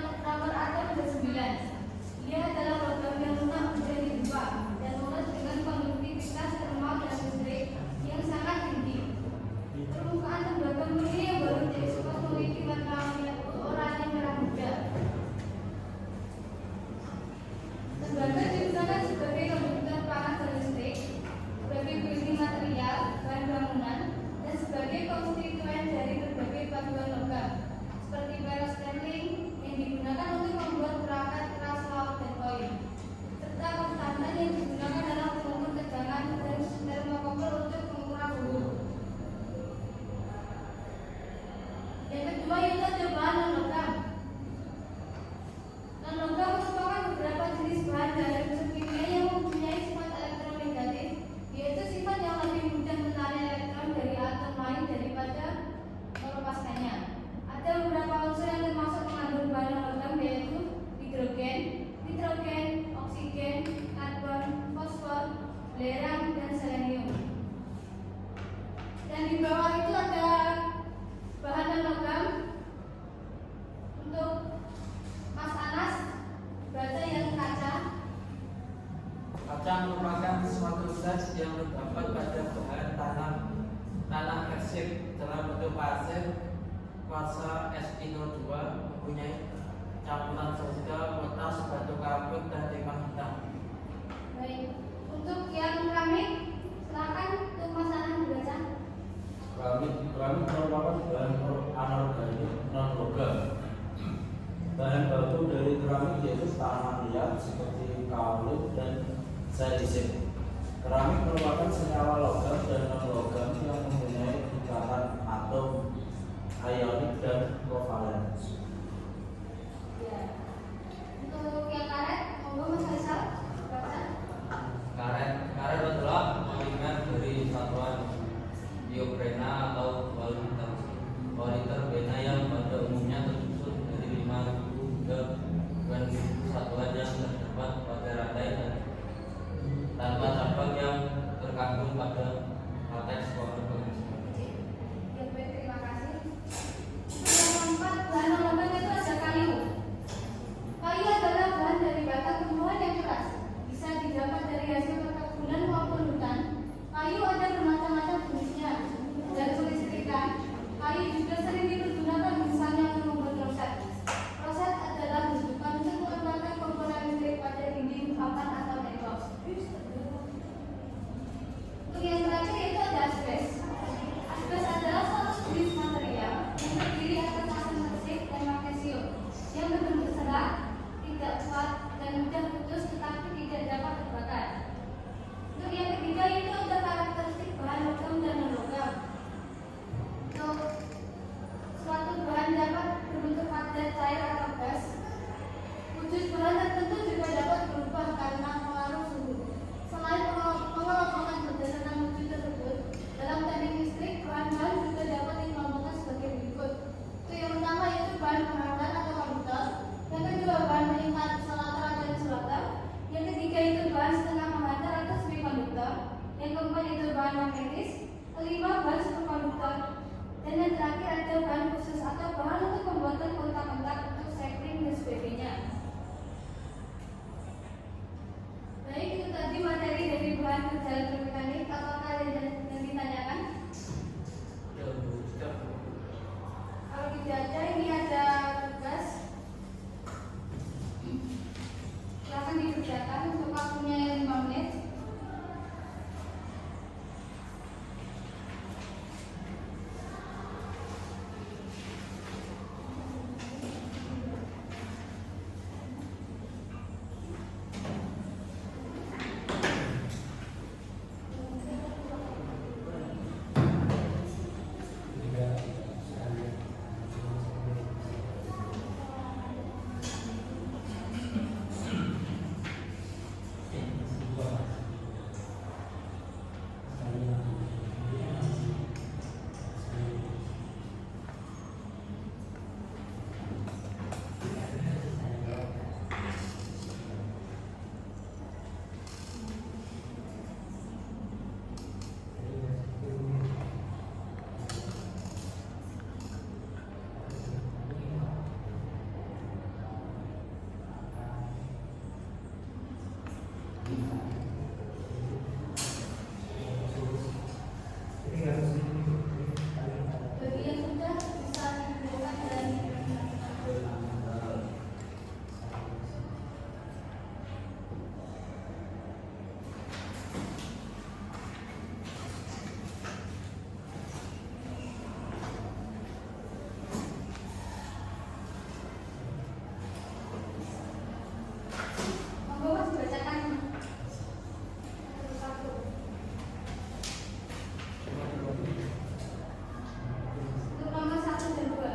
nomor atom ke-9. Ia adalah logam yang lunak menjadi 2 dan mulus dengan konduktivitas termal dan listrik yang sangat tinggi. Permukaan tembaga murni yang baru diekspos memiliki warna oranye merah muda. Tembaga digunakan sebagai konduktor panas dan listrik, sebagai building material, bahan bangunan, dan sebagai konstituen dari berbagai paduan logam, seperti ferrosterling yang digunakan untuk membuat perangkat keras laut dan koin, serta konstantan yang digunakan dalam mengukur tegangan dan termokopel untuk mengukur suhu. Yang kedua yaitu ada bahan non-logam. Non-logam merupakan beberapa jenis bahan dalam unsur kimia yang mempunyai sifat elektronegatif, yaitu sifat yang lebih mudah menarik elektron dari atom lain daripada melepaskannya. Ada beberapa unsur yang termasuk mengandung bahan non-logam yaitu hidrogen, nitrogen, oksigen, karbon, fosfor, belerang, dan selenium. Dan di bawah itu ada bahan non-logam. Untuk Mas Anas, baca yang kaca. Kaca merupakan suatu zat yang terdapat pada bahan tanah ersik dalam bentuk pasir kuarsa SiO2, mempunyai campuran zat potas, batu karbon, dan timah hitam. Baik, untuk yang keramik, silakan untuk Mas Anas dibaca. Keramik merupakan bahan anorganik non-logam. Bahan baku dari keramik yaitu tanaman liat seperti kaolit dan silisium. Keramik merupakan senyawa logam dan non-logam yang mempunyai ikatan atom ionik dan kovalen. Ya. Untuk yang karet, monggo Mas Faisal baca. Karet adalah polimer dari satuan diobrena atau politer bena yang pada umumnya tersusun dari 5 satuan yang terdapat pada rantai dan tanpa cabang yang terkandung pada lateks organisme. Ya, baik, terima kasih. Yang keempat, bahan non-logam Bagi yang sudah bisa digunakan dalam Monggo Mas dibacakan satu-satu. Untuk nomor 1 dan 2.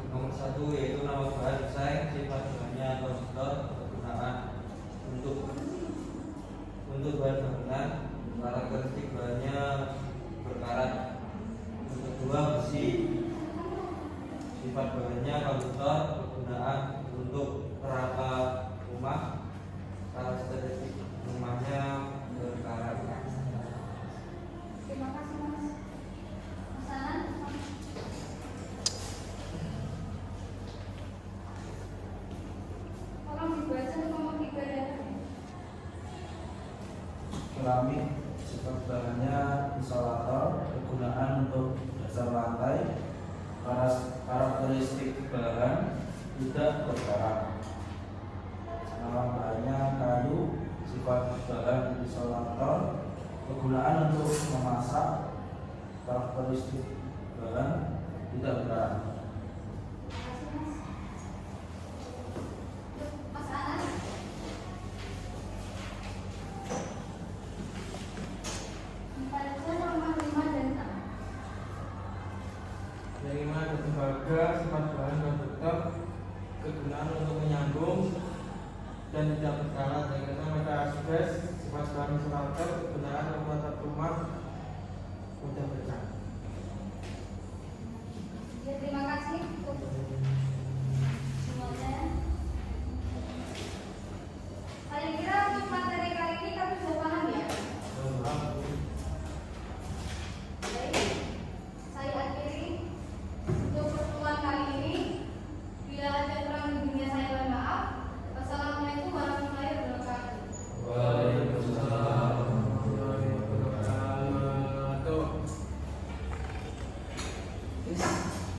Nomor 1 yaitu nama bahan desain, sifat bahannya konstruktor, kegunaan untuk bahan bangunan, karakteristik bahannya berkarat. Yang kedua besi, sifat bahannya konstruktor, kegunaan untuk kerangka rumah, karakteristik rumahnya berkarat. Terima kasih Mas. Mas Anan. Tolong dibaca nomor 3 ya. Keramik sifat bahannya isolator, kegunaan untuk dasar lantai, karakteristik bahan tidak berkarat. Nama bahannya kayu, sifat bahan isolator, kegunaan untuk memasak, karakteristik bahan tidak berkarat. Terima kasih Mas. Untuk Mas Anas. Baca nomor 5 dan 6. Yang lima ada tembaga, sifat bahan konduktor, kegunaan untuk menyambung dan tidak berkarat. Yang keenam ada asbes, sifat bahan isolator, kegunaan untuk atap rumah,